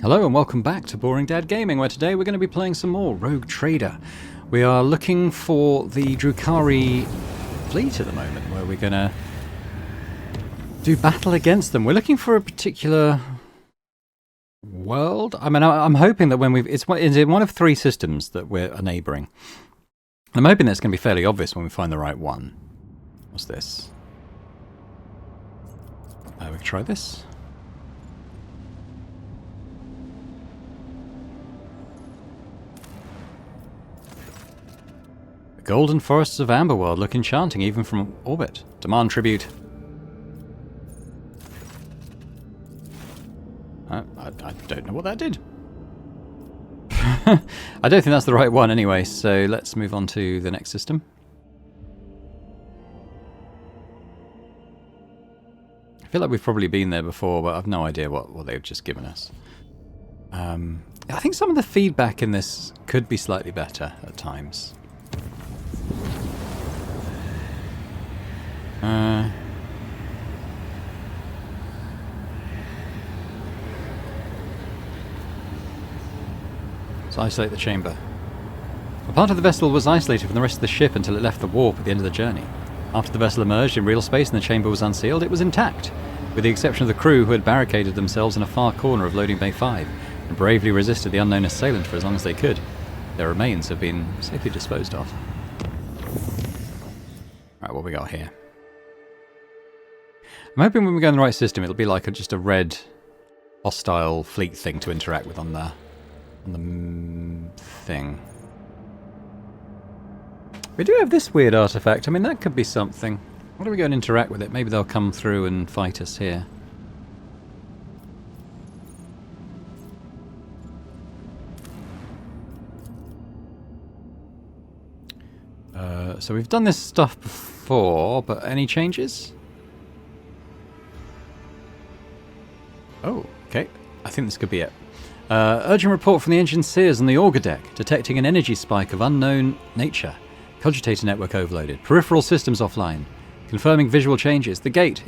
Hello and welcome back to Boring Dad Gaming, where today we're going to be playing some more Rogue Trader. We are looking for the Drukhari fleet at the moment, where we're going to do battle against them. We're looking for a particular world. I mean, I'm hoping that when it's in one of three systems that we're neighbouring. I'm hoping that's going to be fairly obvious when we find the right one. What's this? We can try this. The golden forests of Amberworld look enchanting even from orbit. Demand tribute. I don't know what that did. I don't think that's the right one anyway, so let's move on to the next system. I feel like we've probably been there before, but I've no idea what they've just given us. I think some of the feedback in this could be slightly better at times. Let's isolate the chamber. A part of the vessel was isolated from the rest of the ship until it left the warp at the end of the journey. After the vessel emerged in real space and the chamber was unsealed, it was intact, with the exception of the crew who had barricaded themselves in a far corner of loading bay 5 and bravely resisted the unknown assailant for as long as they could. Their remains have been safely disposed of. Right, what we got here? I'm hoping when we go in the right system, it'll be like just a red hostile fleet thing to interact with on the thing. We do have this weird artifact. I mean, that could be something. Why don't we go and interact with it? Maybe they'll come through and fight us here. So we've done this stuff before, but any changes? Oh, okay. I think this could be it. Urgent report from the engine seers on the Auger deck, detecting an energy spike of unknown nature. Cogitator network overloaded. Peripheral systems offline. Confirming visual changes. The gate.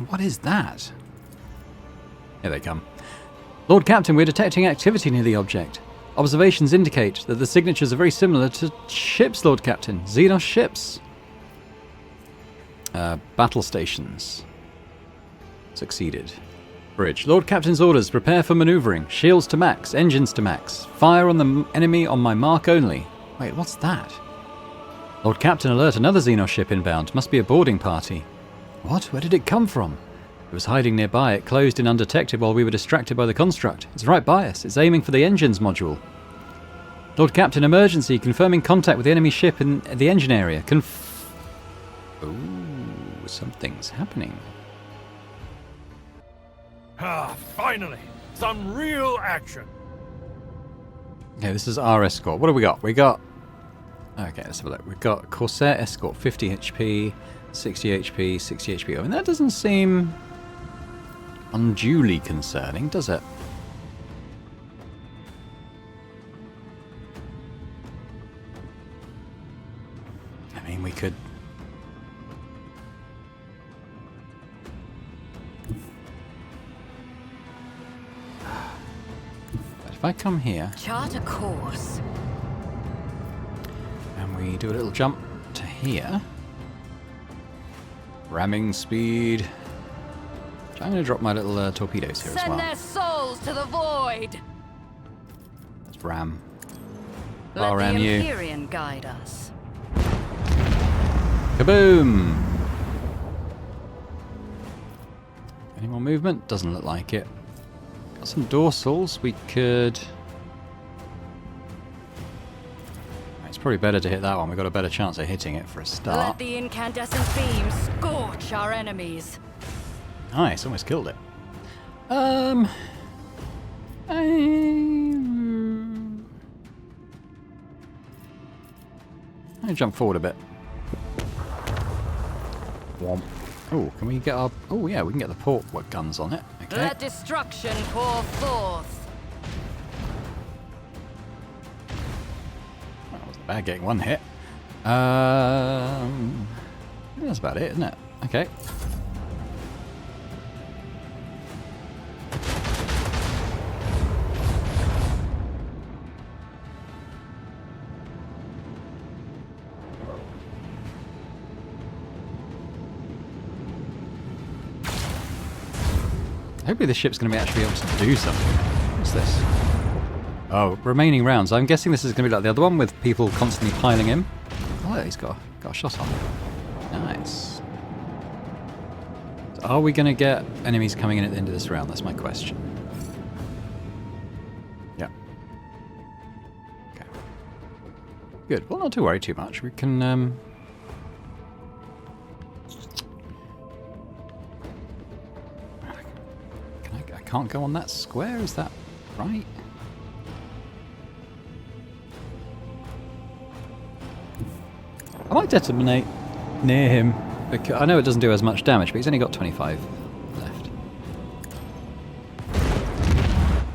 What is that? Here they come. Lord Captain, we're detecting activity near the object. Observations indicate that the signatures are very similar to ships, Lord Captain. Xenos ships. Battle stations. Succeeded. Bridge. Lord Captain's orders. Prepare for manoeuvring. Shields to max. Engines to max. Fire on the enemy on my mark only. Wait, what's that? Lord Captain, alert. Another Xenos ship inbound. Must be a boarding party. What? Where did it come from? It was hiding nearby. It closed in undetected while we were distracted by the construct. It's right by us. It's aiming for the engines module. Lord Captain, emergency. Confirming contact with the enemy ship in the engine area. Ooh, something's happening. Ah, finally! Some real action! Okay, this is our escort. What do we got? We got... Okay, let's have a look. We've got Corsair Escort, 50 HP, 60 HP, 60 HP. I mean, that doesn't seem unduly concerning, does it? I mean, we could... If I come here... Chart a course. And we do a little jump to here. Ramming speed. I'm going to drop my little torpedoes here as well. Send their souls to the void. Let's ram. Let I'll the ram you. Empyrean guide us. Kaboom! Any more movement? Doesn't look like it. Got some dorsals. We could... It's probably better to hit that one. We've got a better chance of hitting it for a start. Let the incandescent beams scorch our enemies. Nice, almost killed it. I'm gonna jump forward a bit. Womp. Oh, can we get our... Oh yeah, we can get the port guns on it. Okay. Let destruction pour forth. Well, it wasn't bad getting one hit. That's about it, isn't it? Okay. Hopefully this ship's going to actually be able to do something. What's this? Oh, remaining rounds. I'm guessing this is going to be like the other one with people constantly piling in. Oh, he's got a shot on. Nice. So are we going to get enemies coming in at the end of this round? That's my question. Yeah. Okay. Good. Well, not to worry too much. We can... I can't go on that square, is that right? I might detonate near him. Because I know it doesn't do as much damage, but he's only got 25 left.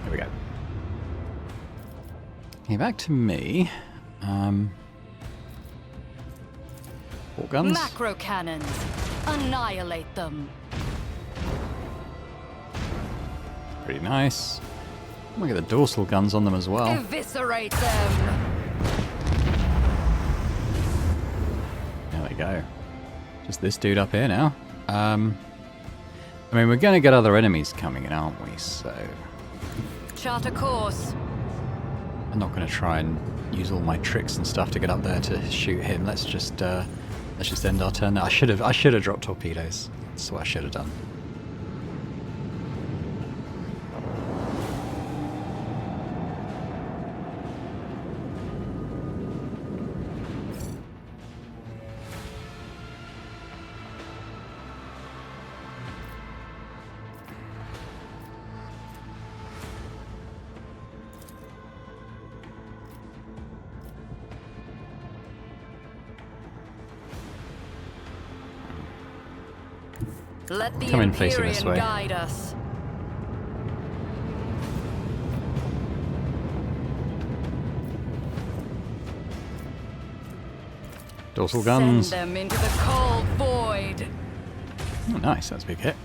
There we go. Okay, back to me. Port guns. Macro cannons. Annihilate them. Pretty nice. Look at the dorsal guns on them as well. Eviscerate them. There we go. Just this dude up here now. I mean, we're going to get other enemies coming in, aren't we? So Chart a course. I'm not going to try and use all my tricks and stuff to get up there to shoot him. Let's just end our turn. I should have dropped torpedoes. That's what I should have done. Let the Come in facing this Empyrean way. guide us. Dorsal guns. Send them into the cold void. Oh, nice. That's a big hit.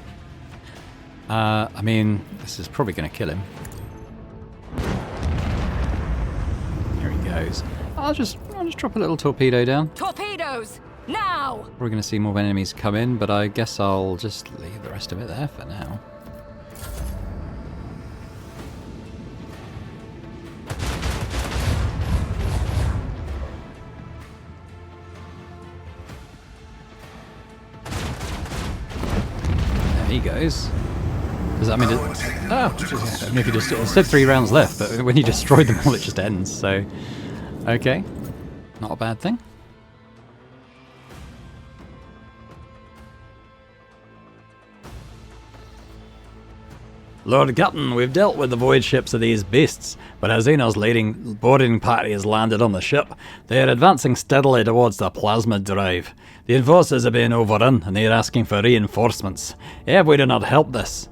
I mean, this is probably going to kill him. Here he goes. I'll just drop a little torpedo down. Torpedoes! Now! We're going to see more enemies come in, but I guess I'll just leave the rest of it there for now. There he goes. Does that mean I mean, if you just, it said 3 rounds left, but when you destroy them all, it just ends. So, okay, not a bad thing. Lord Captain, we've dealt with the void ships of these beasts, but as Xenor's leading boarding party has landed on the ship, they are advancing steadily towards the plasma drive. The enforcers are being overrun, and they are asking for reinforcements. If we do not help this,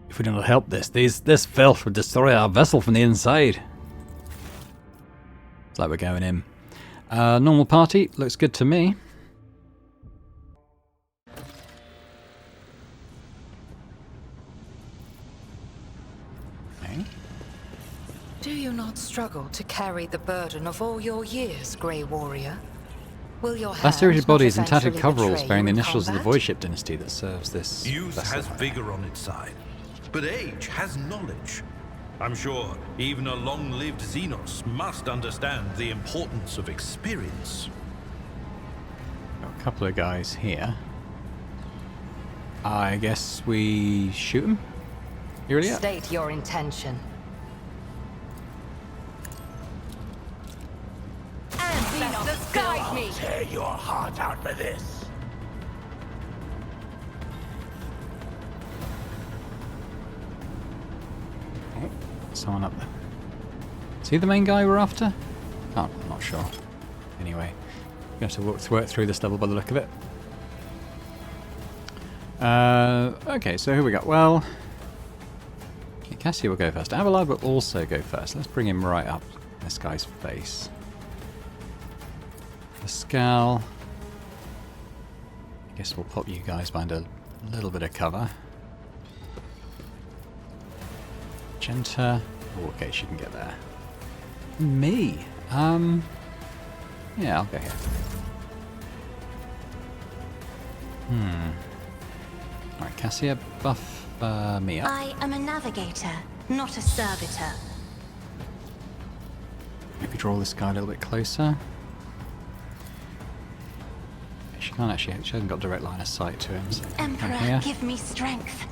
this filth would destroy our vessel from the inside. It's like we're going in. Normal party, looks good to me. Do you not struggle to carry the burden of all your years, Grey Warrior? Will your Lacerated hands bodies not and tattered eventually coveralls betray bearing the you in initials of the combat? void ship dynasty that serves this Youth vessel. has vigor on its side, but age has knowledge. I'm sure even a long-lived Xenos must understand the importance of experience. Got a couple of guys here. I guess we shoot them? You ready? State your intention. And Xenos, guide me! Tear your heart out for this. Oh, someone up there. Is he the main guy we're after? Oh, I'm not sure. Anyway, we have to work through this level by the look of it. Okay, so who we got? Well, Cassia will go first. Abelard will also go first. Let's bring him right up this guy's face. The scowl. I guess we'll pop you guys behind a little bit of cover. Magenta. Oh, okay, she can get there. Me. Yeah, I'll go here. Alright, Cassia, buff me up. I am a navigator, not a servitor. Maybe draw this guy a little bit closer. She can't actually, she hasn't got direct line of sight to him, so Emperor, here. give me strength.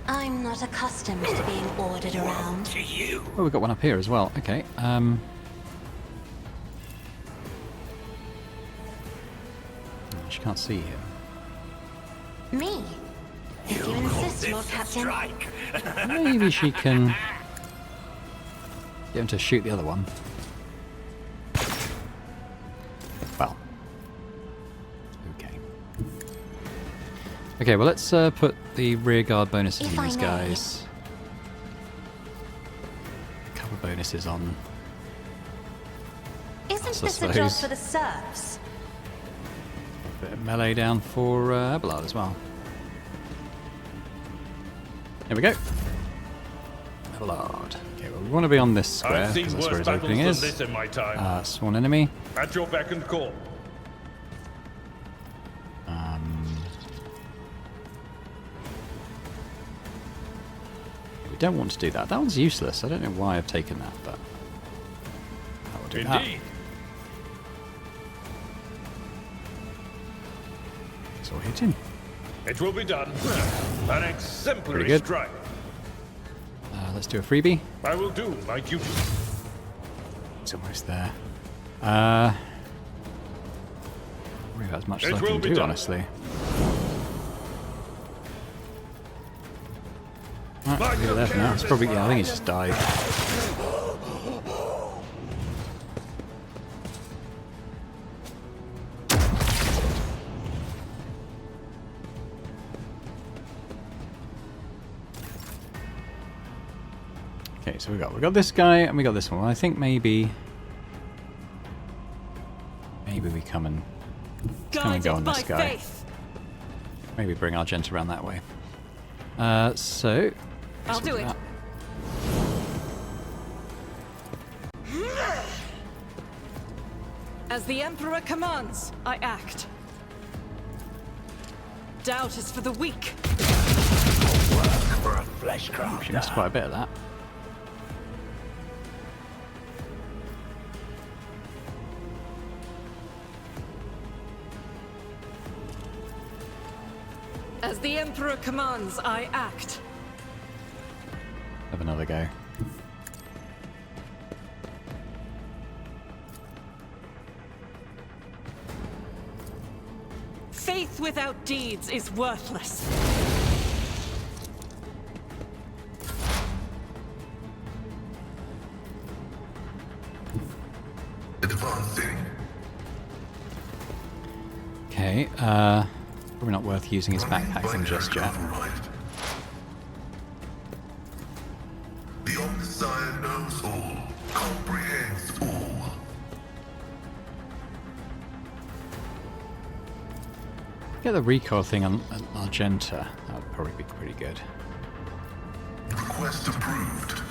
I'm not accustomed to being ordered around. Oh, we've got one up here as well. Okay. She can't see him. Me? If you insist, Lord Captain. Maybe she can get him to shoot the other one. Well. Okay. Okay, well let's put the rear guard bonuses If on I these may. guys. A couple of bonuses on. Isn't I this a job suppose. for the serfs? Bit of melee down for Abelard as well. There we go. Abelard. Okay, well we want to be on this square I've seen because that's where worse his battles opening than is. this in my time. Sworn enemy. At your beck and call. We don't want to do that. That one's useless. I don't know why I've taken that, but I will do that. Indeed. So we'll hit him. It will be done. An exemplary Pretty good. strike. Let's do a freebie. I will do my duty. It's almost there. Really about as much as It I will can be do, done. honestly. My Right, we're there for now. It's probably, yeah, I think he's just died. Okay, so we got this guy and we got this one. I think maybe we come and go on this guy. faith. Maybe bring Argent around that way. So I'll do it. that. As the Emperor commands, I act. Doubt is for the weak. She missed quite a bit of that. As the Emperor commands, I act. Have another go. Faith without deeds is worthless. Okay, probably not worth using his backpack thing just yet. The Omniscient knows all, comprehends all. Get the recoil thing on Argenta. That would probably be pretty good. Request approved.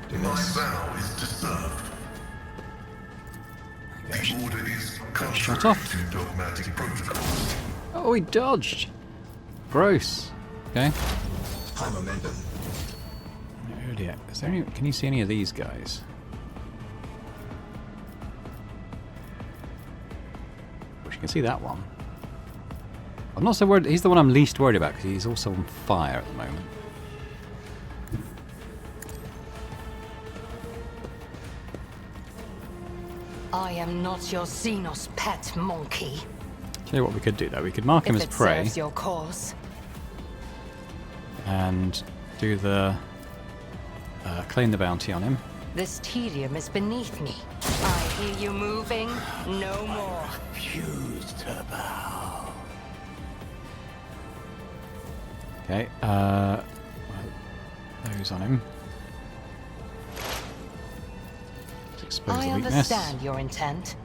Do My this. vow is to serve. The order is Shut contrary off. to dogmatic protocols. Oh, he dodged. Gross. Okay. High momentum. Earlier. Is there any? Can you see any of these guys? Well, you can see that one. I'm not so worried. He's the one I'm least worried about because he's also on fire at the moment. I am not your Xenos pet monkey. Tell you what we could do though. We could mark him If as it prey serves your cause. and do the claim the bounty on him. This tedium is beneath me. I hear you moving. No more. Okay. Those on him. Let's expose I the weakness. understand your intent.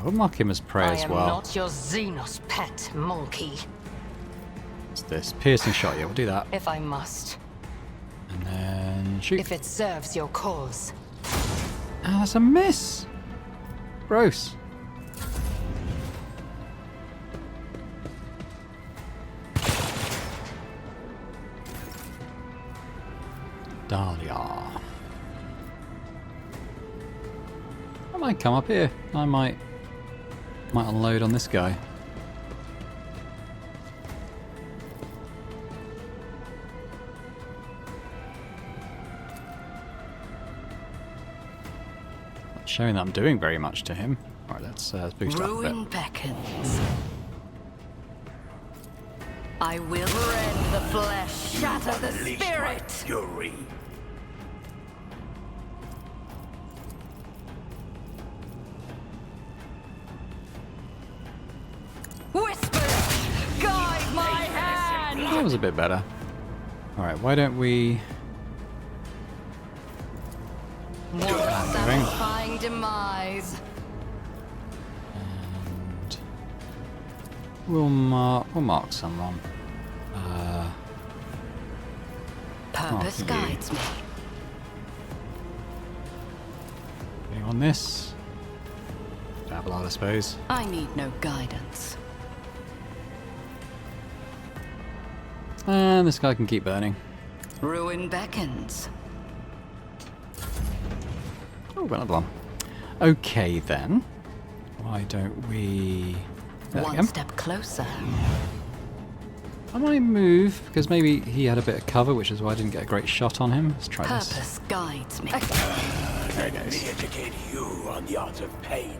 We'll mark him as prey I as am well. not your Xenos pet monkey. What's this? Piercing shot. Yeah, we'll do that. If I must. And then shoot. If it serves your cause. Ah, that's a miss. Gross. Dahlia. I might come up here. I might unload on this guy. Not showing that I'm doing very much to him. Alright, let's boost up a Ruin bit. beckons. I will rend the flesh, shatter the spirit. Fury. Whispers, guide my hand. That was a bit better. Alright, why don't we... What a satisfying demise. And we'll mark someone. Purpose you. guides me. Getting on this. Abelard, I suppose. I need no guidance. And this guy can keep burning. Ruin beckons. Oh, got another one. Okay then. Why don't we... There we One go. step closer. I might move, because maybe he had a bit of cover, which is why I didn't get a great shot on him. Let's try this. Purpose guides me. There he goes. Educate you on the art of pain.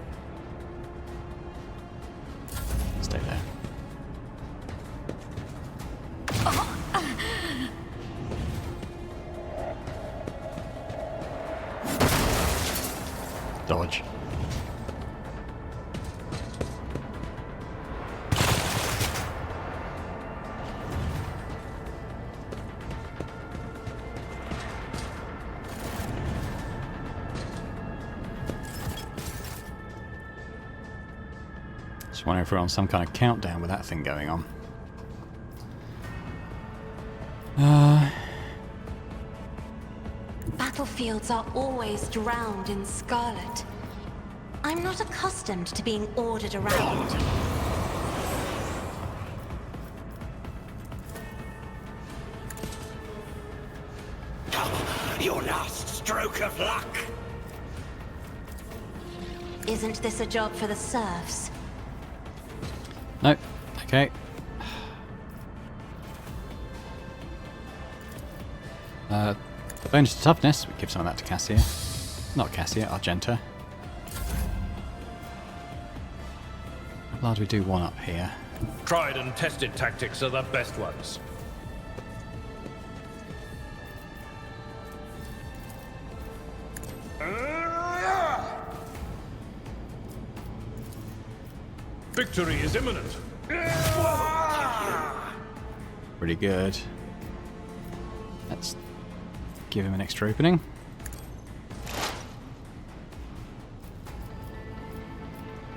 Stay there. Dodge. Just wondering if we're on some kind of countdown with that thing going on. Battlefields are always drowned in scarlet. I'm not accustomed to being ordered around. Your last stroke of luck. Isn't this a job for the serfs? Nope. Okay. Bonus to toughness. We give some of that to Cassia. Not Cassia, Argenta. How large we do one up here? Tried and tested tactics are the best ones. Victory is imminent. Pretty good. Let's give him an extra opening.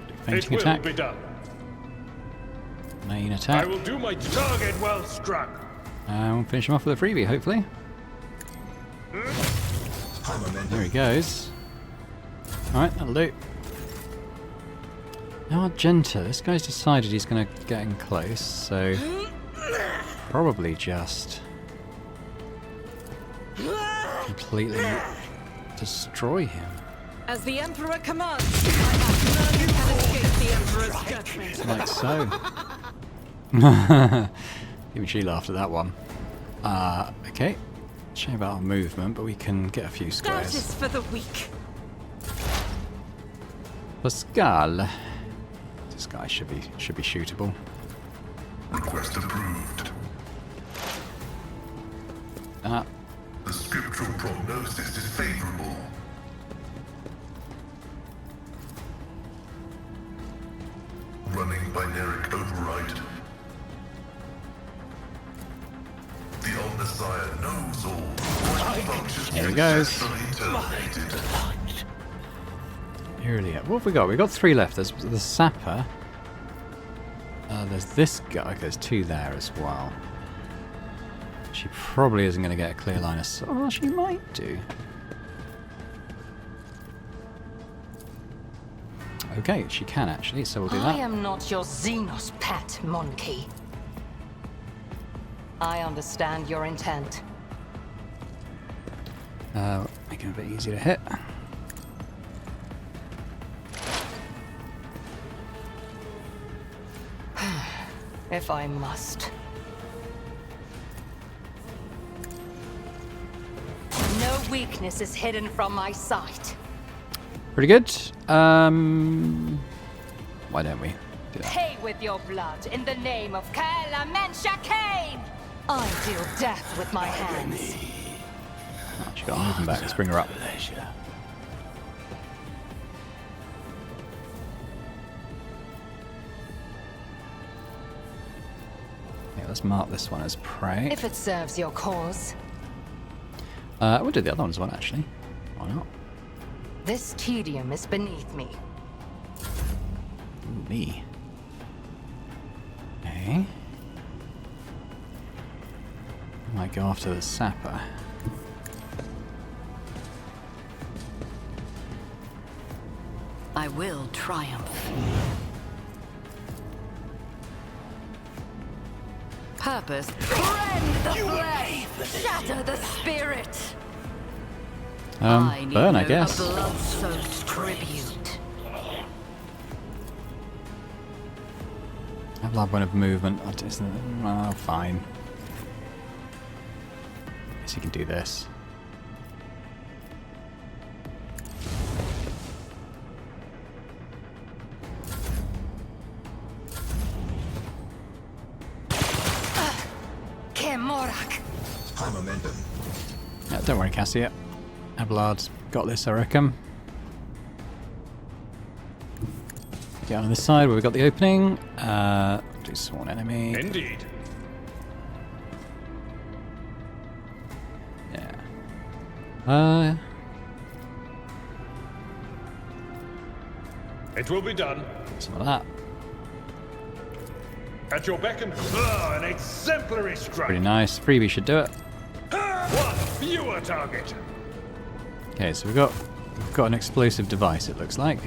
Do It fainting will attack. be done. Main I attack. will do my target well struck. And we'll finish him off with a freebie, hopefully. High momentum. There he goes. Alright, that'll do. Now Argenta, this guy's decided he's going to get in close, so probably just completely destroy him. As the Emperor commands, I have none can escape the Emperor's judgment. Like so. Even she laughed at that one. Okay. Shame about our movement, but we can get a few That squares. is for the weak. Pascal. This guy should be shootable. Request approved. Ah, The scriptural prognosis is favorable. Running binaric override. The Omnissiah knows all. Functions Here he goes. successfully terminated. Earlier. What have we got? We've got 3 left. There's the sapper. There's this guy. Okay, there's 2 there as well. She probably isn't going to get a clear line of sight. Oh, she might do. Okay, she can actually, so we'll do I that. am not your Xenos pet, monkey. I understand your intent. Make it a bit easier to hit. If I must. No weakness is hidden from my sight. Pretty good. Why don't we do that? Pay with your blood in the name of Kaela Mensha Kane! I deal death with my hands. Oh, she got her moving back. Let's bring her up. Pleasure. Yeah, let's mark this one as prey. If it serves your cause, We'll do the other one as well, actually. Why not? this tedium is beneath me. Ooh, me. Okay. Might go after the sapper. I will triumph. Purpose. Rend the flesh! Shatter the spirit! Burn, I guess. A blood-soaked tribute. I have lab one of movement. Oh, fine. Guess you can do this. Kemorak! High momentum. Yeah, don't worry, Cassia. Ablard's got this, I reckon. Get on this side where we've got the opening. Do sworn enemy. Indeed. Yeah. It will be done. Some of that. At your beck and an exemplary strike. Pretty nice. Freebie should do it. One fewer target. Okay, so we've got an explosive device, it looks like.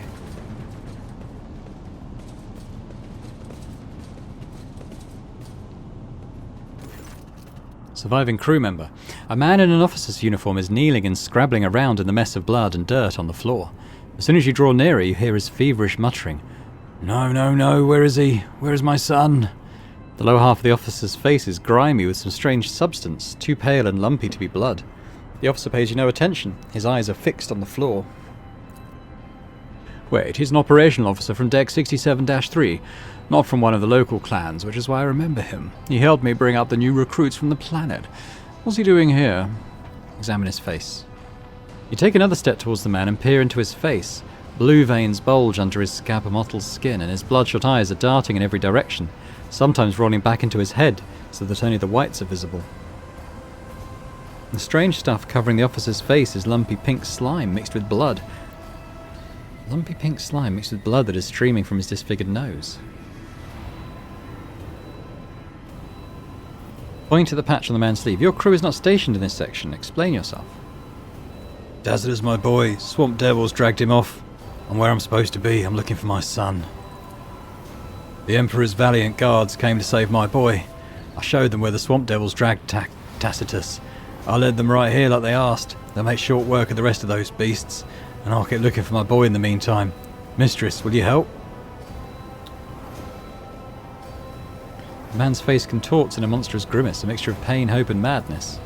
Surviving crew member. A man in an officer's uniform is kneeling and scrabbling around in the mess of blood and dirt on the floor. As soon as you draw nearer, you hear his feverish muttering. No, no, no, where is he? Where is my son? The lower half of the officer's face is grimy with some strange substance, too pale and lumpy to be blood. The officer pays you no attention. His eyes are fixed on the floor. Wait, he's an operational officer from Deck 67-3, not from one of the local clans, which is why I remember him. He helped me bring up the new recruits from the planet. What's he doing here? Examine his face. You take another step towards the man and peer into his face. Blue veins bulge under his scab-mottled skin, and his bloodshot eyes are darting in every direction, sometimes rolling back into his head so that only the whites are visible. The strange stuff covering the officer's face is lumpy pink slime mixed with blood. Lumpy pink slime mixed with blood that is streaming from his disfigured nose. Pointing to the patch on the man's sleeve. Your crew is not stationed in this section. Explain yourself. Dazzler's my boy. Swamp devils dragged him off. I'm where I'm supposed to be. I'm looking for my son. The Emperor's valiant guards came to save my boy. I showed them where the swamp devils dragged Tacitus. I led them right here like they asked. They'll make short work of the rest of those beasts, and I'll keep looking for my boy in the meantime. Mistress, will you help? The man's face contorts in a monstrous grimace, a mixture of pain, hope, and madness.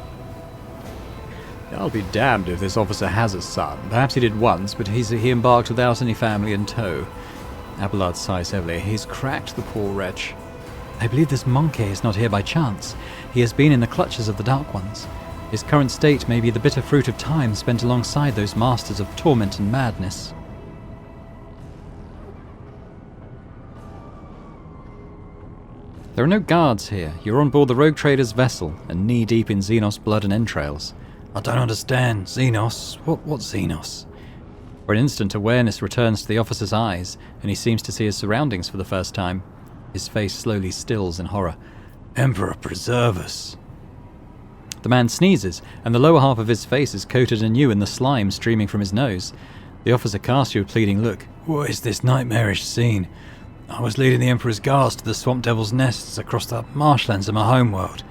I'll be damned if this officer has a son. Perhaps he did once, but he embarked without any family in tow. Abelard sighs heavily. He's cracked, the poor wretch. I believe this monkey is not here by chance. He has been in the clutches of the Dark Ones. His current state may be the bitter fruit of time spent alongside those masters of torment and madness. There are no guards here. You're on board the rogue trader's vessel, and knee-deep in Xenos blood and entrails. I don't understand. Xenos? What's Xenos? For an instant, awareness returns to the officer's eyes, and he seems to see his surroundings for the first time. His face slowly stills in horror. Emperor, preserve us. The man sneezes, and the lower half of his face is coated anew in the slime streaming from his nose. The officer casts you a pleading look. What is this nightmarish scene? I was leading the Emperor's guards to the Swamp Devil's nests across the marshlands of my homeworld.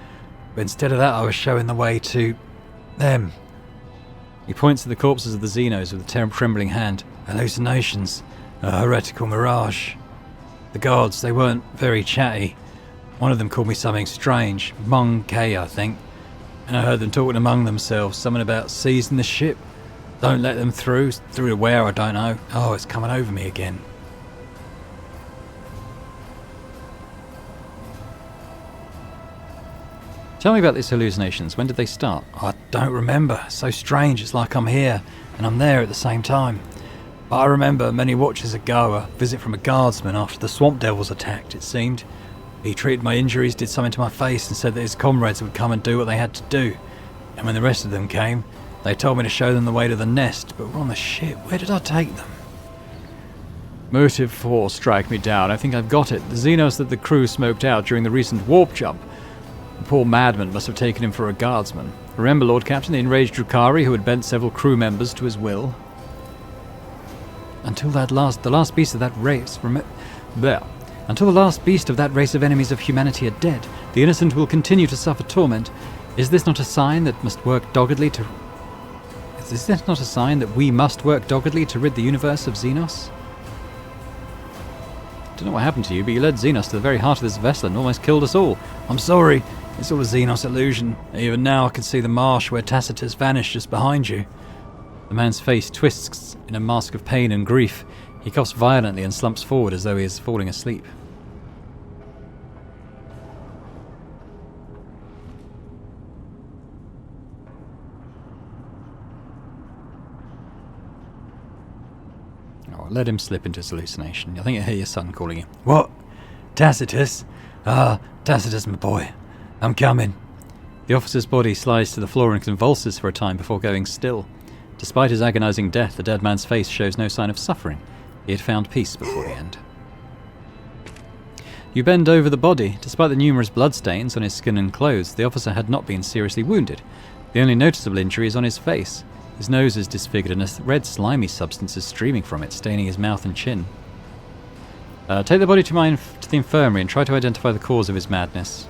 But instead of that, I was showing the way to them. He points to the corpses of the Xenos with a trembling hand. Hallucinations. A heretical mirage. The gods, they weren't very chatty. One of them called me something strange. Mung K, I think. And I heard them talking among themselves. Something about seizing the ship. Don't let them through. Through to where, I don't know. Oh, it's coming over me again. Tell me about these hallucinations. When did they start? I don't remember. So strange. It's like I'm here and I'm there at the same time. But I remember many watches ago a visit from a guardsman after the Swamp Devils attacked, it seemed. He treated my injuries, did something to my face and said that his comrades would come and do what they had to do. And when the rest of them came, they told me to show them the way to the nest, but we're on the ship. Where did I take them? Motive 4 strike me down. I think I've got it. The Xenos that the crew smoked out during the recent warp jump. The poor madman must have taken him for a guardsman. Remember, Lord Captain, the enraged Drukhari who had bent several crew members to his will? Until the last beast of that race Until the last beast of that race of enemies of humanity are dead, the innocent will continue to suffer torment. Is this not a sign that must work doggedly to... Is this not a sign that we must work doggedly to rid the universe of Xenos? I don't know what happened to you, but you led Xenos to the very heart of this vessel and almost killed us all. I'm sorry. It's all a Xenos illusion. Even now I can see the marsh where Tacitus vanished just behind you. The man's face twists in a mask of pain and grief. He coughs violently and slumps forward as though he is falling asleep. Oh, let him slip into his hallucination. I think I hear your son calling you. What? Tacitus? Ah, Tacitus, my boy. I'm coming. The officer's body slides to the floor and convulses for a time before going still. Despite his agonizing death, the dead man's face shows no sign of suffering. He had found peace before the end. You bend over the body. Despite the numerous bloodstains on his skin and clothes, the officer had not been seriously wounded. The only noticeable injury is on his face. His nose is disfigured and a red slimy substance is streaming from it, staining his mouth and chin. Take the body to the infirmary and try to identify the cause of his madness.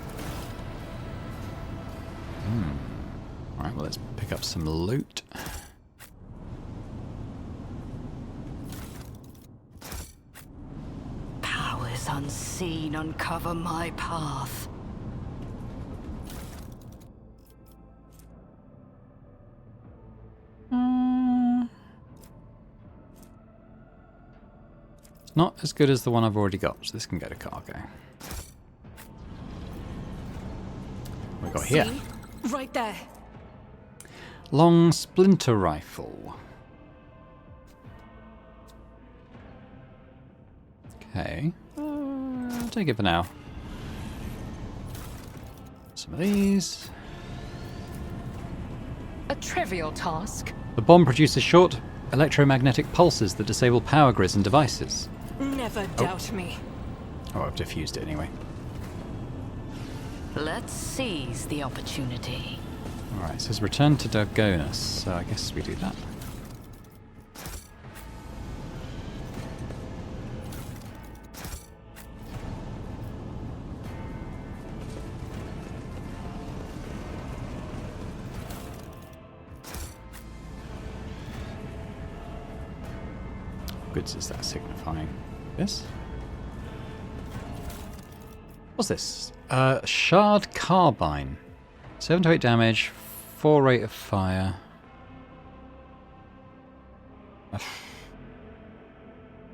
Alright, well, let's pick up some loot. Powers unseen uncover my path. It's not as good as the one I've already got, so this can go to cargo. What we got here? See? Right there. Long splinter rifle. Okay. I'll take it for now. Some of these. A trivial task. The bomb produces short electromagnetic pulses that disable power grids and devices. Never doubt me. Oh, I've diffused it anyway. Let's seize the opportunity. Alright, it says return to Dargonus, so I guess we do that. Goods is that signifying? This? What's this? Shard Carbine. 7 to 8 damage, 4 rate of fire.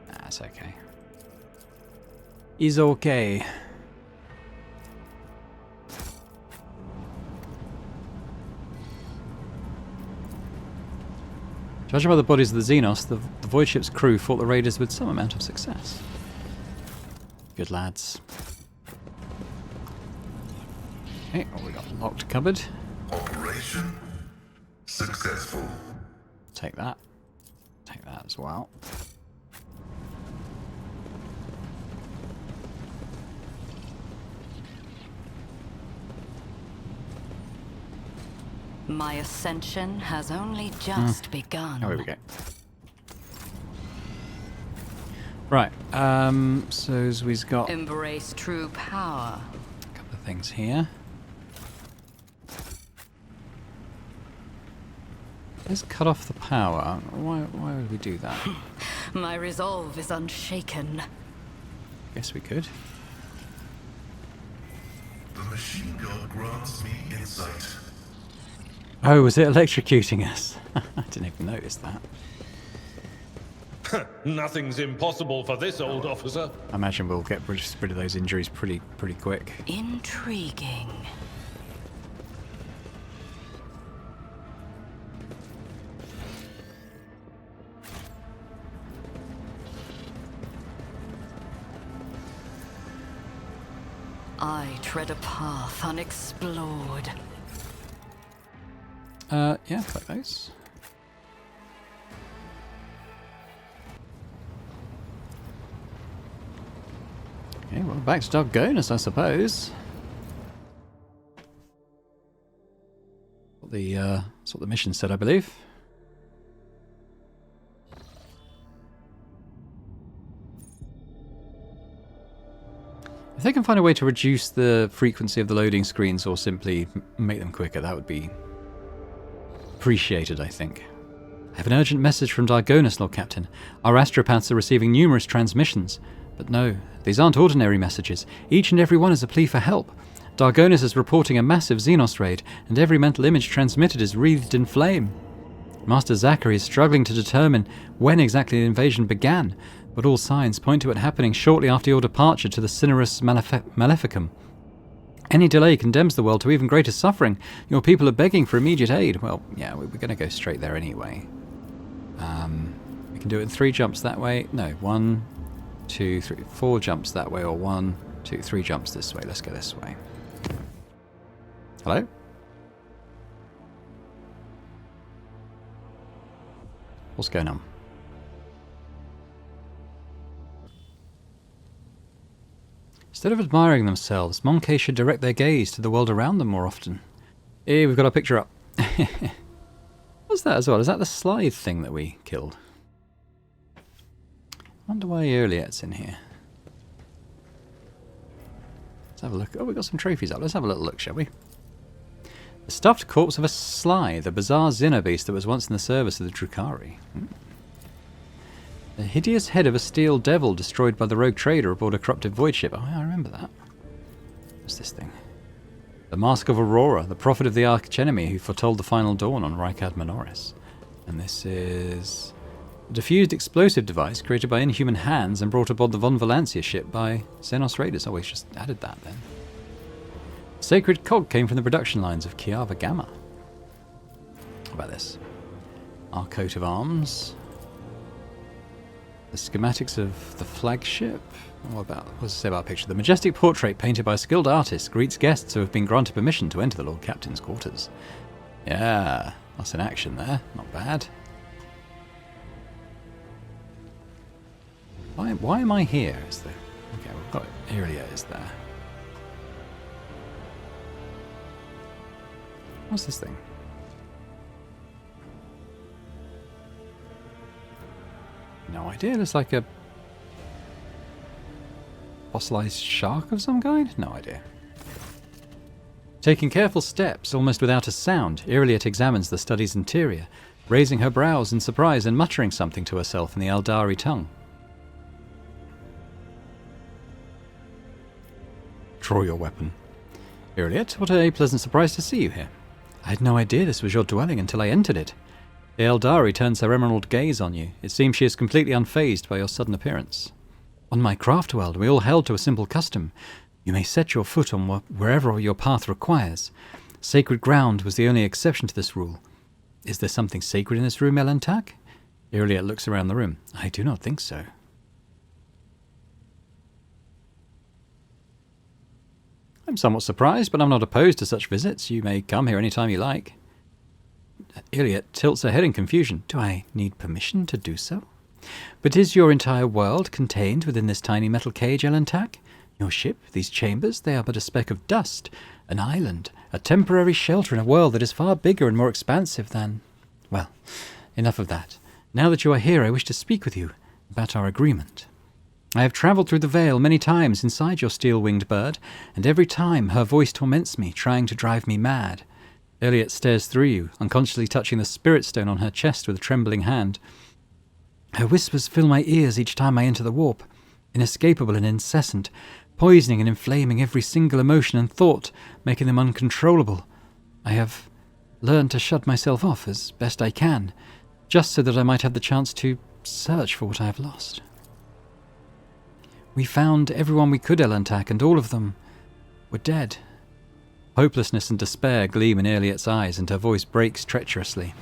That's okay. Is okay. Judging by the bodies of the Xenos, the void ship's crew fought the raiders with some amount of success. Good lads. Okay, well, we got a locked cupboard. Operation successful. Take that. Take that as well. My ascension has only just begun. Oh, here we go. Right, so we've got a Embrace true power. couple of things here. Let's cut off the power. Why would we do that? My resolve is unshaken. Guess we could. The machine gun grants me insight. Oh, was it electrocuting us? I didn't even notice that. Nothing's impossible for this old officer. I imagine we'll get rid of those injuries pretty quick. Intriguing. I tread a path unexplored. Yeah, collect those. Okay, well, back to Dargonus, I suppose. That's what the mission said, I believe. If they can find a way to reduce the frequency of the loading screens or simply make them quicker, that would be appreciated, I think. I have an urgent message from Dargonus, Lord Captain. Our astropaths are receiving numerous transmissions. But no, these aren't ordinary messages. Each and every one is a plea for help. Dargonus is reporting a massive Xenos raid, and every mental image transmitted is wreathed in flame. Master Zachary is struggling to determine when exactly the invasion began, but all signs point to it happening shortly after your departure to the Cinerus Maleficum. Any delay condemns the world to even greater suffering. Your people are begging for immediate aid. Well, yeah, we're going to go straight there anyway. We can do it in 3 jumps that way. No, 1, 2, 3, 4 jumps that way, or 1, 2, 3 jumps this way. Let's go this way. Hello? What's going on? Instead of admiring themselves, Monkey should direct their gaze to the world around them more often. Here, we've got our picture up. What's that as well? Is that the slide thing that we killed? I wonder why Owlcat's in here. Let's have a look. Oh, we've got some trophies up. Let's have a little look, shall we? The stuffed corpse of a Sly, the bizarre Xenobeast that was once in the service of the Drukhari. The hideous head of a steel devil destroyed by the rogue trader aboard a corrupted void ship. Oh, I remember that. What's this thing? The Mask of Aurora, the prophet of the archenemy who foretold the final dawn on Rykad Minoris. And this is a diffused explosive device created by inhuman hands and brought aboard the Von Valencia ship by Xenos raiders. Oh, we just added that then. The sacred cog came from the production lines of Kiava Gamma. How about this? Our coat of arms. The schematics of the flagship. What does it say about a picture? The majestic portrait painted by a skilled artist greets guests who have been granted permission to enter the Lord Captain's quarters. Yeah, that's an action there. Not bad. Why am I here? Okay, we've got Irelia is there. What's this thing? No idea. Looks like a fossilized shark of some kind? No idea. Taking careful steps, almost without a sound, Irelia examines the study's interior, raising her brows in surprise and muttering something to herself in the Eldari tongue. Draw your weapon. Irelia, what a pleasant surprise to see you here. I had no idea this was your dwelling until I entered it. The Eldari turns her emerald gaze on you. It seems she is completely unfazed by your sudden appearance. On my craft world, we all held to a simple custom. You may set your foot on wherever your path requires. Sacred ground was the only exception to this rule. Is there something sacred in this room, Elentak? Irelia looks around the room. I do not think so. I'm somewhat surprised, but I'm not opposed to such visits. You may come here any time you like. Irelia tilts her head in confusion. Do I need permission to do so? But is your entire world contained within this tiny metal cage, Elentak? Your ship, these chambers, they are but a speck of dust. An island, a temporary shelter in a world that is far bigger and more expansive than... Well, enough of that. Now that you are here, I wish to speak with you about our agreement. I have travelled through the Vale many times inside your steel-winged bird, and every time her voice torments me, trying to drive me mad. Elliot stares through you, unconsciously touching the spirit stone on her chest with a trembling hand. Her whispers fill my ears each time I enter the warp, inescapable and incessant, poisoning and inflaming every single emotion and thought, making them uncontrollable. I have learned to shut myself off as best I can, just so that I might have the chance to search for what I have lost. We found everyone we could, Elantak, and all of them were dead. Hopelessness and despair gleam in Elliot's eyes, and her voice breaks treacherously.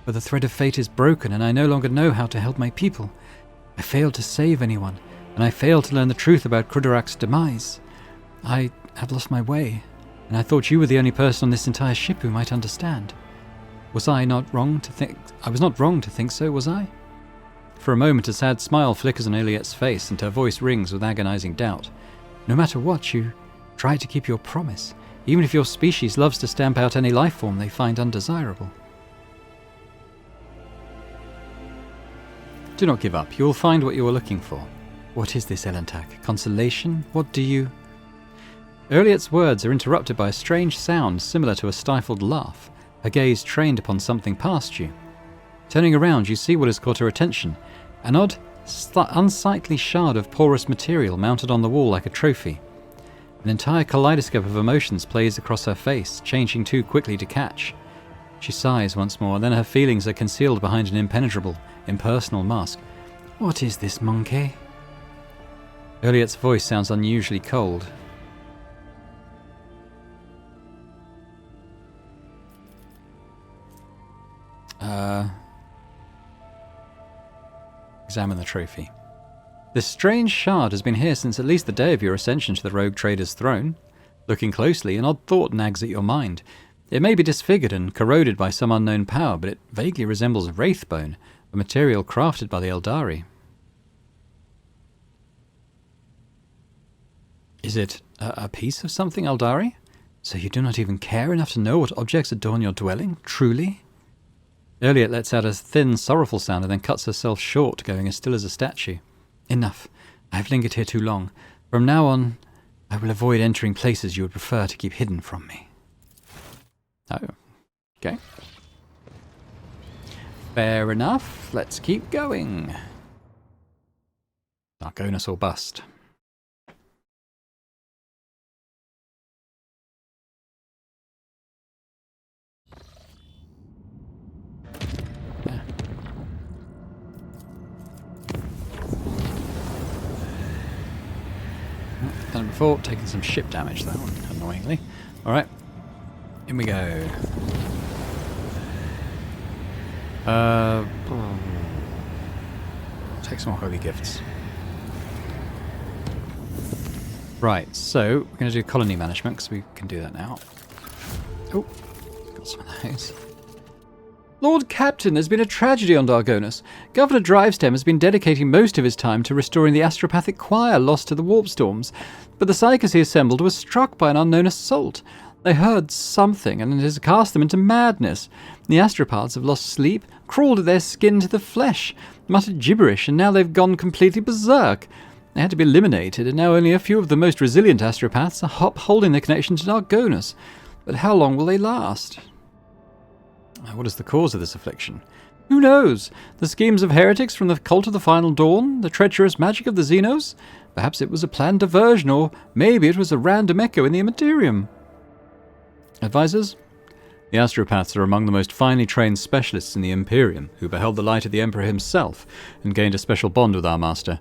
But the thread of fate is broken, and I no longer know how to help my people. I failed to save anyone, and I failed to learn the truth about Grimdark's demise. I had lost my way, and I thought you were the only person on this entire ship who might understand. Was I not wrong to think... I was not wrong to think so, was I? For a moment a sad smile flickers on Elliot's face, and her voice rings with agonizing doubt. No matter what, you try to keep your promise, even if your species loves to stamp out any life form they find undesirable. Do not give up. You will find what you are looking for. What is this, Elantak? Consolation? What do you... Elliot's words are interrupted by a strange sound similar to a stifled laugh, her gaze trained upon something past you. Turning around, you see what has caught her attention, an odd, unsightly shard of porous material mounted on the wall like a trophy. An entire kaleidoscope of emotions plays across her face, changing too quickly to catch. She sighs once more, then her feelings are concealed behind an impenetrable, impersonal mask. What is this, monkey? Elliot's voice sounds unusually cold. Examine the trophy. This strange shard has been here since at least the day of your ascension to the rogue trader's throne. Looking closely, an odd thought nags at your mind. It may be disfigured and corroded by some unknown power, but it vaguely resembles wraithbone, a material crafted by the Eldari. Is it a piece of something, Eldari? So you do not even care enough to know what objects adorn your dwelling, truly? Elliot lets out a thin, sorrowful sound and then cuts herself short, going as still as a statue. Enough. I have lingered here too long. From now on, I will avoid entering places you would prefer to keep hidden from me. Oh, okay. Fair enough. Let's keep going. Argonus or bust. Done it before, taking some ship damage though, annoyingly. Alright, in we go. Take some more holy gifts. Right, so we're going to do colony management because we can do that now. Oh, got some of those. Lord Captain, there's been a tragedy on Dargonus. Governor Drivestem has been dedicating most of his time to restoring the astropathic choir lost to the warp storms, but the psychers he assembled were struck by an unknown assault. They heard something, and it has cast them into madness. The astropaths have lost sleep, crawled at their skin to the flesh, muttered gibberish, and now they've gone completely berserk. They had to be eliminated, and now only a few of the most resilient astropaths are upholding their connection to Dargonus. But how long will they last? What is the cause of this affliction? Who knows? The schemes of heretics from the cult of the Final Dawn? The treacherous magic of the Xenos? Perhaps it was a planned diversion, or maybe it was a random echo in the Immaterium. Advisors? The astropaths are among the most finely trained specialists in the Imperium, who beheld the light of the Emperor himself and gained a special bond with our master.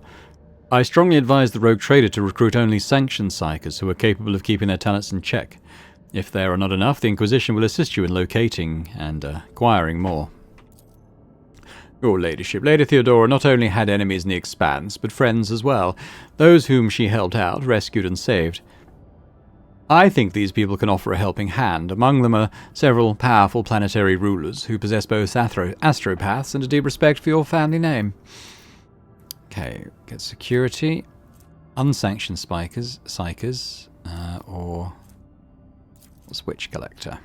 I strongly advise the rogue trader to recruit only sanctioned psychers who are capable of keeping their talents in check. If there are not enough, the Inquisition will assist you in locating and acquiring more. Your Ladyship, Lady Theodora not only had enemies in the Expanse, but friends as well, those whom she helped out, rescued and saved. I think these people can offer a helping hand. Among them are several powerful planetary rulers who possess both astropaths and a deep respect for your family name. Okay, get security, unsanctioned psychers, or switch collector.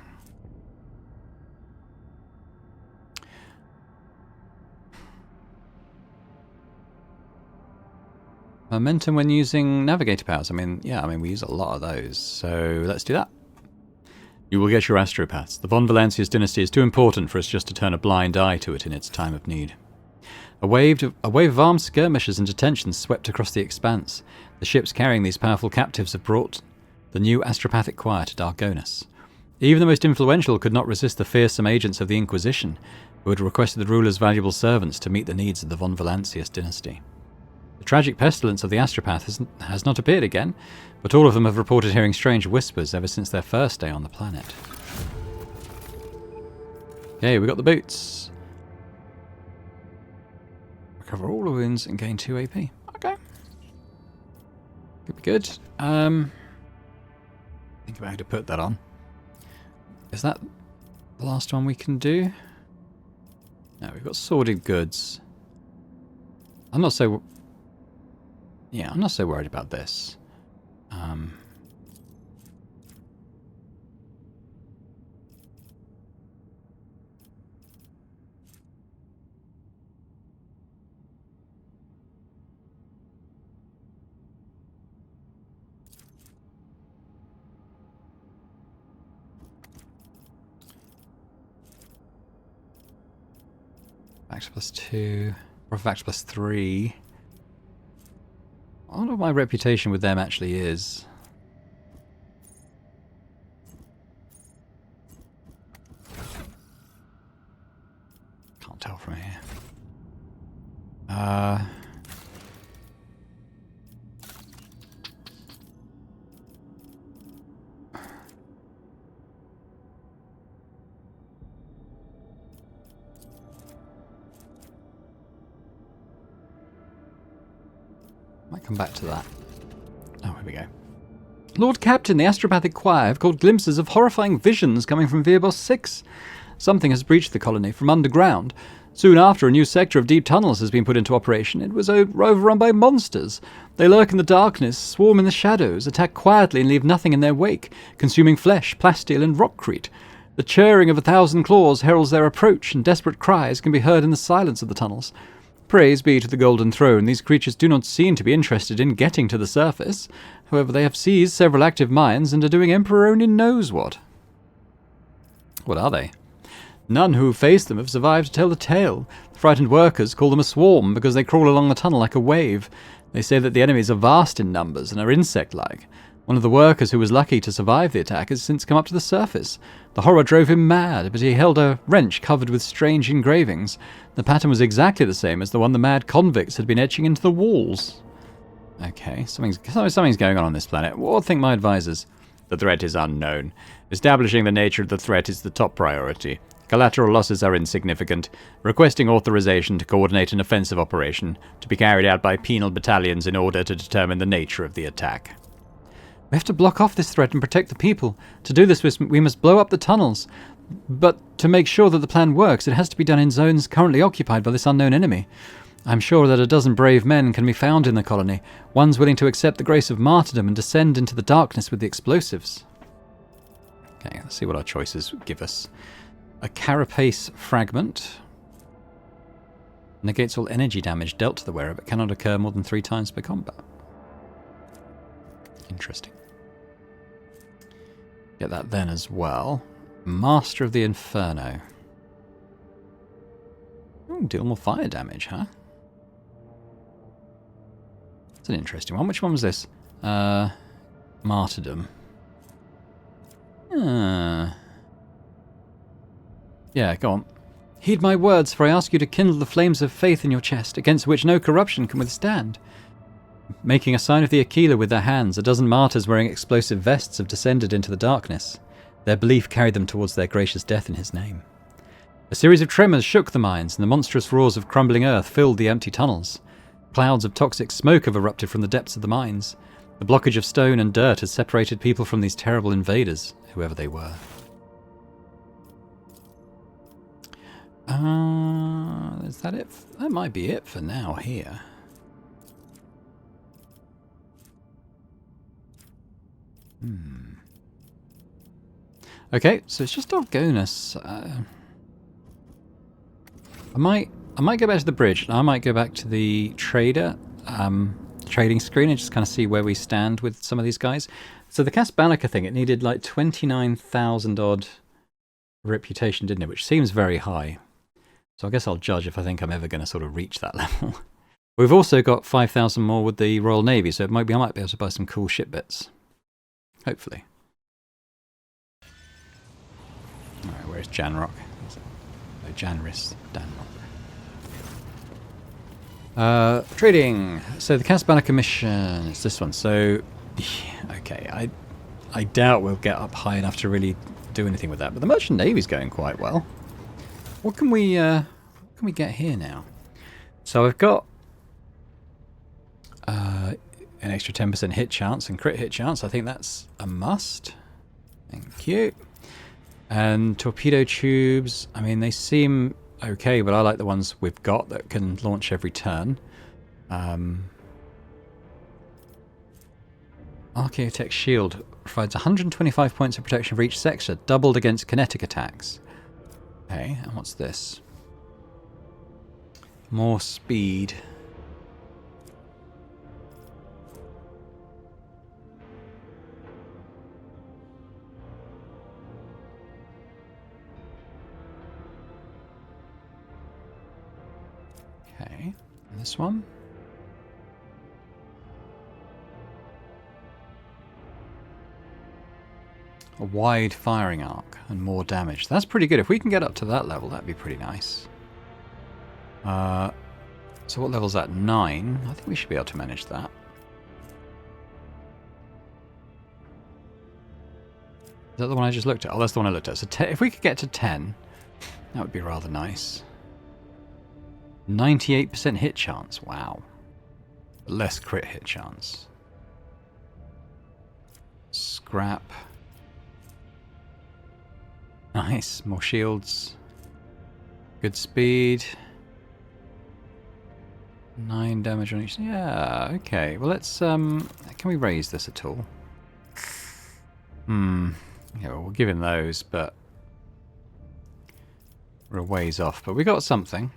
Momentum when using navigator powers. I mean, yeah, we use a lot of those. So let's do that. You will get your astropaths. The von Valancius dynasty is too important for us just to turn a blind eye to it in its time of need. A wave of armed skirmishers and detentions swept across the expanse. The ships carrying these powerful captives have brought the new astropathic choir to Dargonus. Even the most influential could not resist the fearsome agents of the Inquisition, who had requested the ruler's valuable servants to meet the needs of the von Valancius dynasty. The tragic pestilence of the astropath has not appeared again, but all of them have reported hearing strange whispers ever since their first day on the planet. Okay, we got the boots. Recover all the wounds and gain 2 AP. Okay. Could be good. Think about how to put that on. Is that the last one we can do? No, we've got sordid goods. I'm not so worried about this. Factor +2, Factor +3. I wonder what my reputation with them actually is. Can't tell from here. Might come back to that. Oh, here we go. Lord Captain, the astropathic choir have caught glimpses of horrifying visions coming from Virbos 6. Something has breached the colony from underground. Soon after, a new sector of deep tunnels has been put into operation. It was overrun by monsters. They lurk in the darkness, swarm in the shadows, attack quietly and leave nothing in their wake, consuming flesh, plasteel and rockcrete. The churring of 1,000 claws heralds their approach, and desperate cries can be heard in the silence of the tunnels. Praise be to the Golden Throne, these creatures do not seem to be interested in getting to the surface. However, they have seized several active mines and are doing Emperor only knows what. What are they? None who face them have survived to tell the tale. The frightened workers call them a swarm because they crawl along the tunnel like a wave. They say that the enemies are vast in numbers and are insect-like. One of the workers who was lucky to survive the attack has since come up to the surface. The horror drove him mad, but he held a wrench covered with strange engravings. The pattern was exactly the same as the one the mad convicts had been etching into the walls. Okay, something's going on this planet. What think my advisors? The threat is unknown. Establishing the nature of the threat is the top priority. Collateral losses are insignificant. Requesting authorization to coordinate an offensive operation to be carried out by penal battalions in order to determine the nature of the attack. We have to block off this threat and protect the people. To do this, we must blow up the tunnels. But to make sure that the plan works, it has to be done in zones currently occupied by this unknown enemy. I'm sure that a dozen brave men can be found in the colony, ones willing to accept the grace of martyrdom and descend into the darkness with the explosives. Okay, let's see what our choices give us. A carapace fragment. Negates all energy damage dealt to the wearer, but cannot occur more than 3 times per combat. Interesting. Get that then as well. Master of the Inferno. Ooh, deal more fire damage, huh? That's an interesting one. Which one was this? Martyrdom. Yeah, go on. Heed my words, for I ask you to kindle the flames of faith in your chest, against which no corruption can withstand. Making a sign of the Aquila with their hands, a dozen martyrs wearing explosive vests have descended into the darkness. Their belief carried them towards their gracious death in his name. A series of tremors shook the mines, and the monstrous roars of crumbling earth filled the empty tunnels. Clouds of toxic smoke have erupted from the depths of the mines. The blockage of stone and dirt has separated people from these terrible invaders, whoever they were. Is that it? That might be it for now here. Okay, so it's just Dargonus. I might go back to the bridge. I might go back to the trader. Chat trading screen and just kind of see where we stand with some of these guys. So the Casballica thing, it needed like 29,000 odd reputation, didn't it? Which seems very high. So I guess I'll judge if I think I'm ever going to sort of reach that level. We've also got 5,000 more with the Royal Navy, so I might be able to buy some cool ship bits. Hopefully. Alright, where's Janrock? No, Janris. Danrock. Trading. So the Casballica mission is this one. So, yeah, okay, I doubt we'll get up high enough to really do anything with that. But the Merchant Navy's going quite well. What can we get here now? So I've got an extra 10% hit chance and crit hit chance. I think that's a must. Thank you. And torpedo tubes. I mean, they seem okay, but I like the ones we've got that can launch every turn. Archaeotech Shield provides 125 points of protection for each sector, doubled against kinetic attacks. Okay, and what's this? More speed. Okay, and this one? A wide firing arc and more damage. That's pretty good. If we can get up to that level, that'd be pretty nice. So what level's that? 9? I think we should be able to manage that. Is that the one I just looked at? Oh, that's the one I looked at. So if we could get to 10, that would be rather nice. 98% hit chance. Wow. Less crit hit chance. Scrap. Nice. More shields. Good speed. 9 damage on each. Yeah, okay. Well, let's... can we raise this at all? Yeah, well, we'll give him those, but... we're a ways off. But we got something.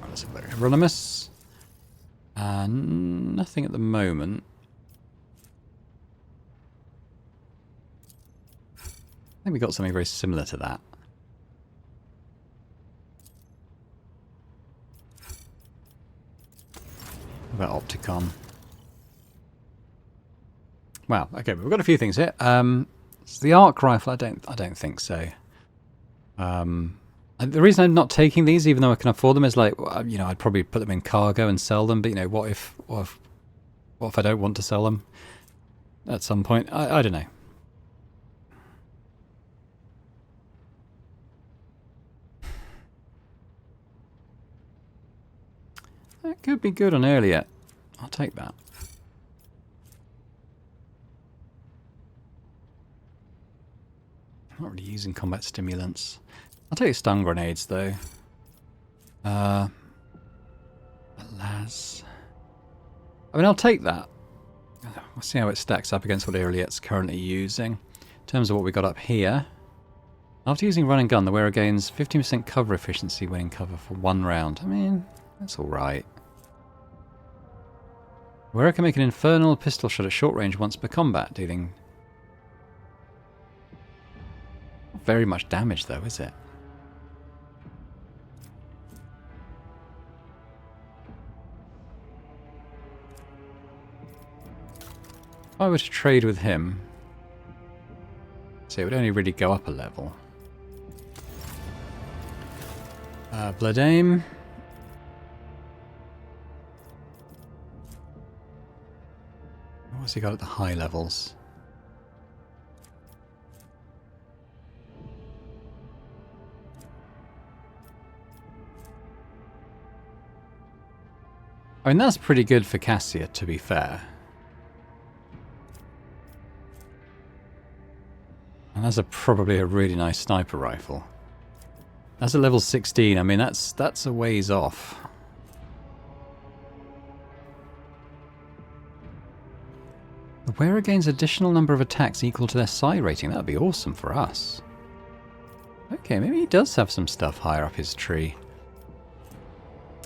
Let's have a look. Hieronymus. Nothing at the moment. I think we got something very similar to that. What about Opticon? Wow. Okay, we've got a few things here. So the arc rifle, I don't think so. The reason I'm not taking these, even though I can afford them, is like, you know, I'd probably put them in cargo and sell them. But you know, what if I don't want to sell them at some point? I don't know. That could be good on earlier. I'll take that. Not really using combat stimulants. I'll take stun grenades though. Alas. I mean, I'll take that. We'll see how it stacks up against what Owlcat's currently using. In terms of what we got up here. After using run and gun, the wearer gains 15% cover efficiency when in cover for 1 round. I mean, that's alright. The wearer can make an infernal pistol shot at short range once per combat, dealing... not very much damage though, is it? If I were to trade with him, so it would only really go up a level. Blood aim. What's he got at the high levels? I mean, that's pretty good for Cassia, to be fair. And that's probably a really nice sniper rifle. That's a level 16. I mean, that's a ways off. The wearer gains additional number of attacks equal to their psi rating. That would be awesome for us. Okay, maybe he does have some stuff higher up his tree.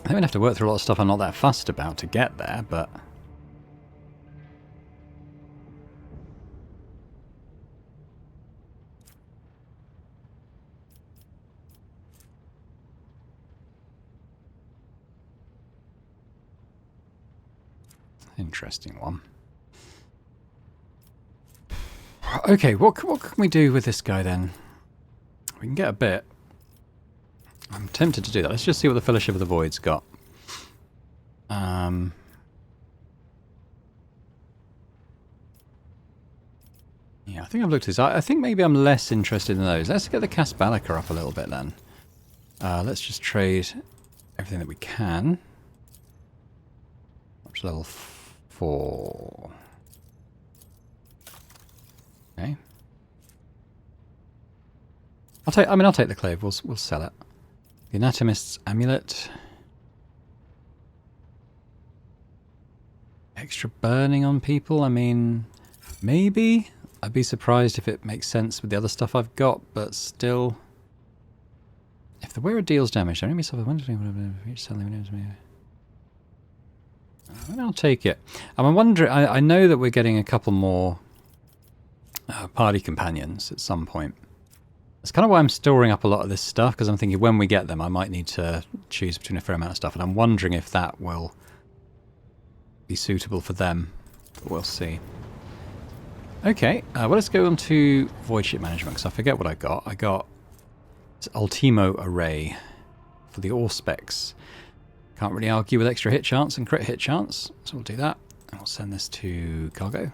I think we'd have to work through a lot of stuff I'm not that fussed about to get there, but... Interesting one. Okay, what can we do with this guy then? We can get a bit. I'm tempted to do that. Let's just see what the Fellowship of the Void's got. Yeah, I think I've looked at this. I think maybe I'm less interested in those. Let's get the Casballica up a little bit then. Let's just trade everything that we can. Up to level 4. Okay. I'll take the clave. We'll sell it. The Anatomist's Amulet. Extra burning on people. I mean, maybe. I'd be surprised if it makes sense with the other stuff I've got, but still. If the wearer deals damage, don't suffer. I'll take it. I'm wondering. I know that we're getting a couple more party companions at some point. That's kind of why I'm storing up a lot of this stuff, because I'm thinking when we get them, I might need to choose between a fair amount of stuff, and I'm wondering if that will be suitable for them. But we'll see. Okay, well, let's go on to Void Ship Management, because I forget what I got. I got this Ultimo Array for the Auspex. Can't really argue with extra hit chance and crit hit chance, so we'll do that. And we'll send this to cargo.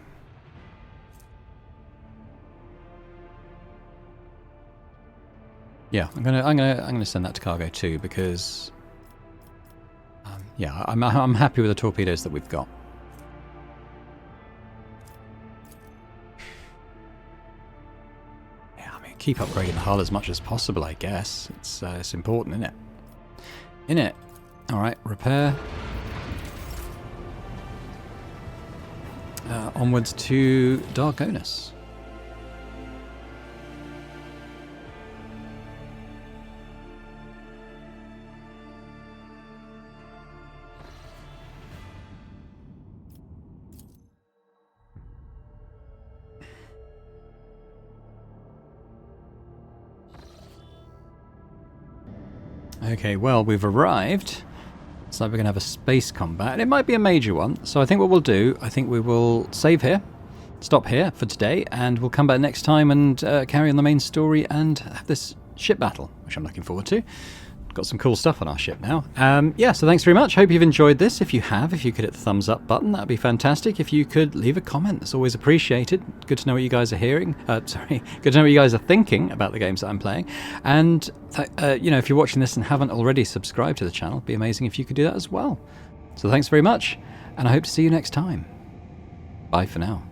Yeah, I'm gonna send that to cargo too, because yeah, I'm happy with the torpedoes that we've got. Yeah, I mean, keep upgrading the hull as much as possible, I guess. It's important, isn't it? All right, repair. Onwards to Dargonus. Okay, well, we've arrived. It's like we're going to have a space combat, and it might be a major one. So I think what we'll do, I think we will save here, stop here for today, and we'll come back next time and carry on the main story and have this ship battle, which I'm looking forward to. Got some cool stuff on our ship now. Yeah, so thanks very much. Hope you've enjoyed this. If you have, if you could hit the thumbs up button, that'd be fantastic. If you could leave a comment, that's always appreciated. Good to know what you guys are hearing. Good to know what you guys are thinking about the games that I'm playing. And, you know, if you're watching this and haven't already subscribed to the channel, it'd be amazing if you could do that as well. So thanks very much, and I hope to see you next time. Bye for now.